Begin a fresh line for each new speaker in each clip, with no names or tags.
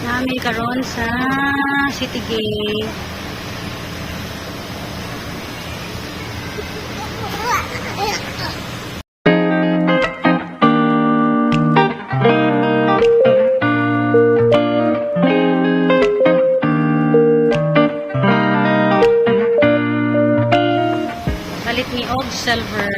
Namin karon sa City Gate. Palit ni Og Silver.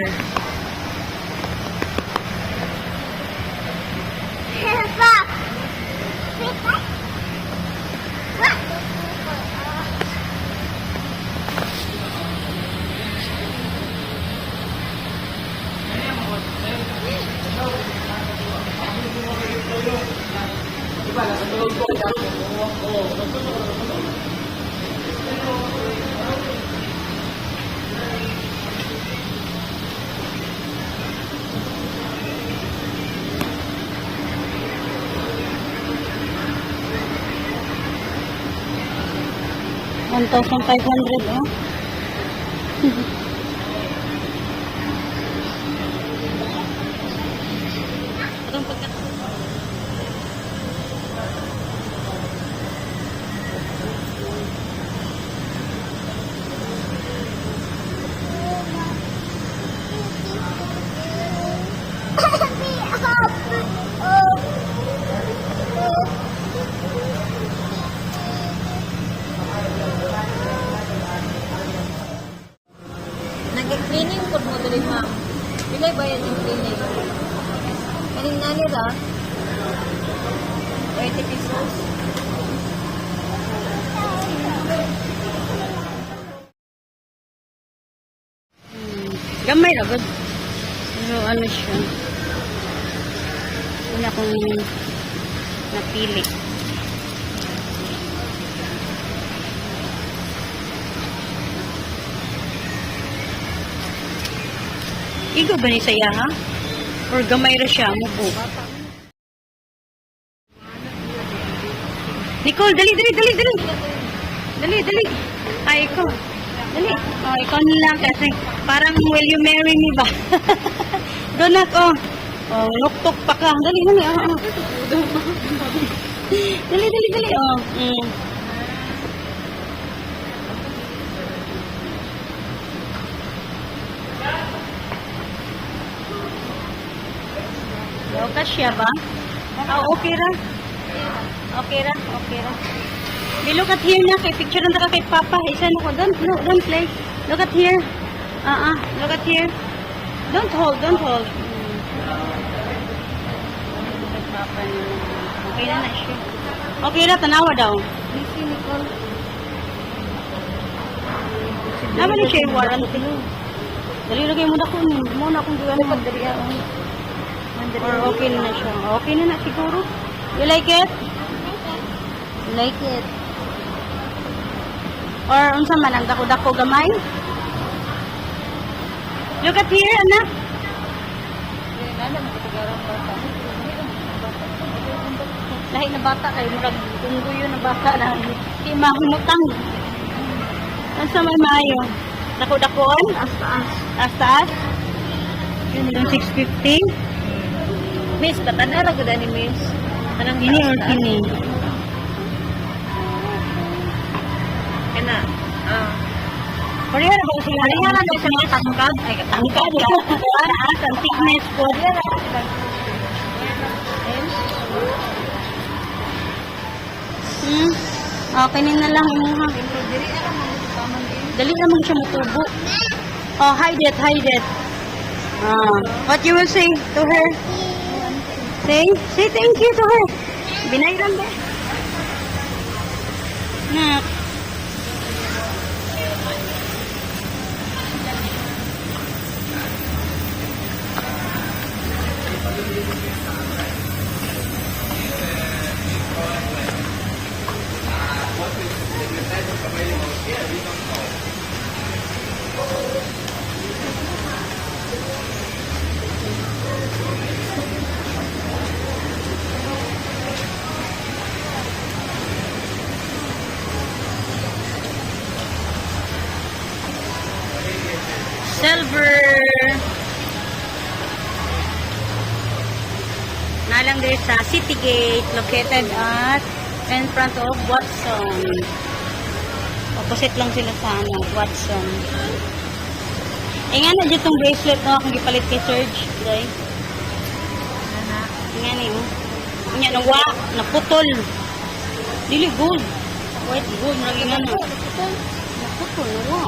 $1,500, oh.
Nag-cleaning po mo dali, ma'am. Bilay ba yan yung cleaning? Kaning nani ra? 30 pesos.
Gamay ra gud. Pero ano siya? Una kong napili. Igo ba ni saya ha? Or gamay ra siya mo po? Nicole, dali. Dali. Ay, ikaw. Dali. Oh, ikaw na lang kasi parang will you marry me ba? Donut, oh. Oh, nuktok pa ka. Dali. Oh. Dali. Oh. Kasya ba? Okay ra. Look at here na. Kay picture na ka kay Papa. Isa na ko. Don't play. Look at here. Look at here. Don't hold. Okay na siya. Okay ra, tanawa daw. Naman siya yung warranty. Dali lagay mo na ko. Muna akong gawin. Or okay na siya. Okay na siguro. You like it? You like it? Or unsa man ang dako-dako gamay? Look at here, anak. Lahi na bata kayo. Murag tungguyo na bata na. Di mahimutang. Unsa may maayo? Dako-dakoon? As-taas? Yun yung 650.
Miss, patanara ko ni Miss. Anong
Ini or kini?
Kana.
Korea na ba siya?
Korea na daw sa mga tangkad. Ay, tangkad.
Ang thickness po. Okay na lang mo ha. Dali naman siya matubo. Oh, hide it. What you will say to her? Say thank you to her. Binayran ba? Nak. Silver. Nalang din sa City Gate, located at In front of Watson. Opposite lang sila sa ano, Watson. Eh nga na dyan tong bracelet no, akong gipalit kay Serge. Day. Nga ni oh. Nga nawa, naputol. Dili gold. White gold, lagi nga na. Naputol, nawa.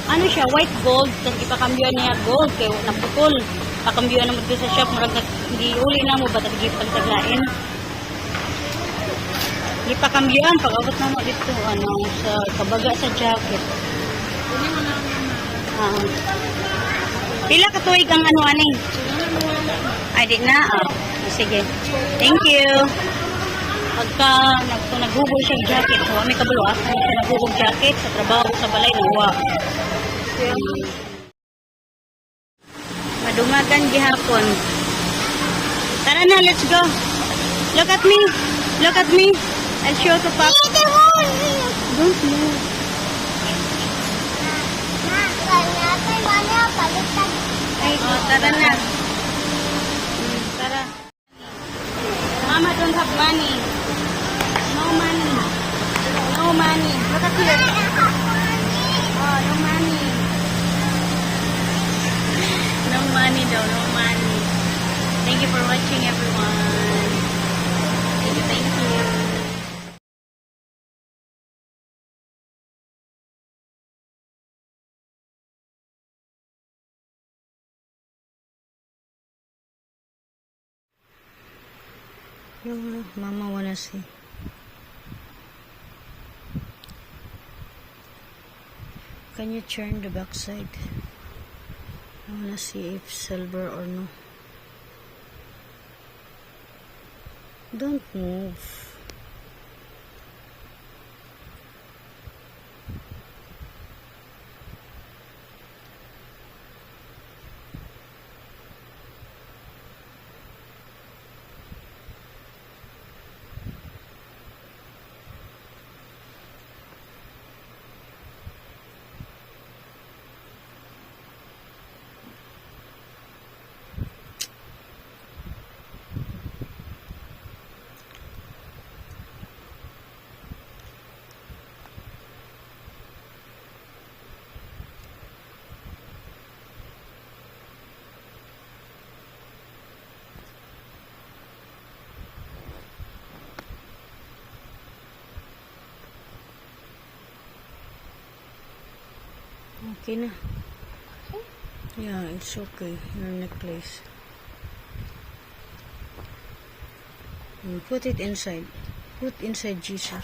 Ano siya, white gold, tapos ipakambyoan niya gold, kaya naputol. Pakambyoan naman doon sa shop, marag hindi uli na mo, ba't nagipagtaglain? Ipakambyoan, pag-abot na mo dito, ano, sa kabaga sa jacket. Pila ka tuig ang ano, aning? Ay, di na. Sige. Thank you. Pagka naghubog siyang jacket, so may kabalo naghubog jacket sa trabaho sa balay, nawa. Madumagan gihapon. Tara na, let's go. Look at me. Look at me. I'll show to Pop. Don't move. Oh, tara na. Tara. Mama don't have money. No money. No money. Look at here. Oh, no money. No money daw, no money. Thank you for watching, everyone. Thank you, thank you. Mama wanna see. Can you turn the back side? I wanna see if silver or no. Don't move. Okay na. Yeah, it's okay. Your necklace. Put it inside. Put inside Jesus.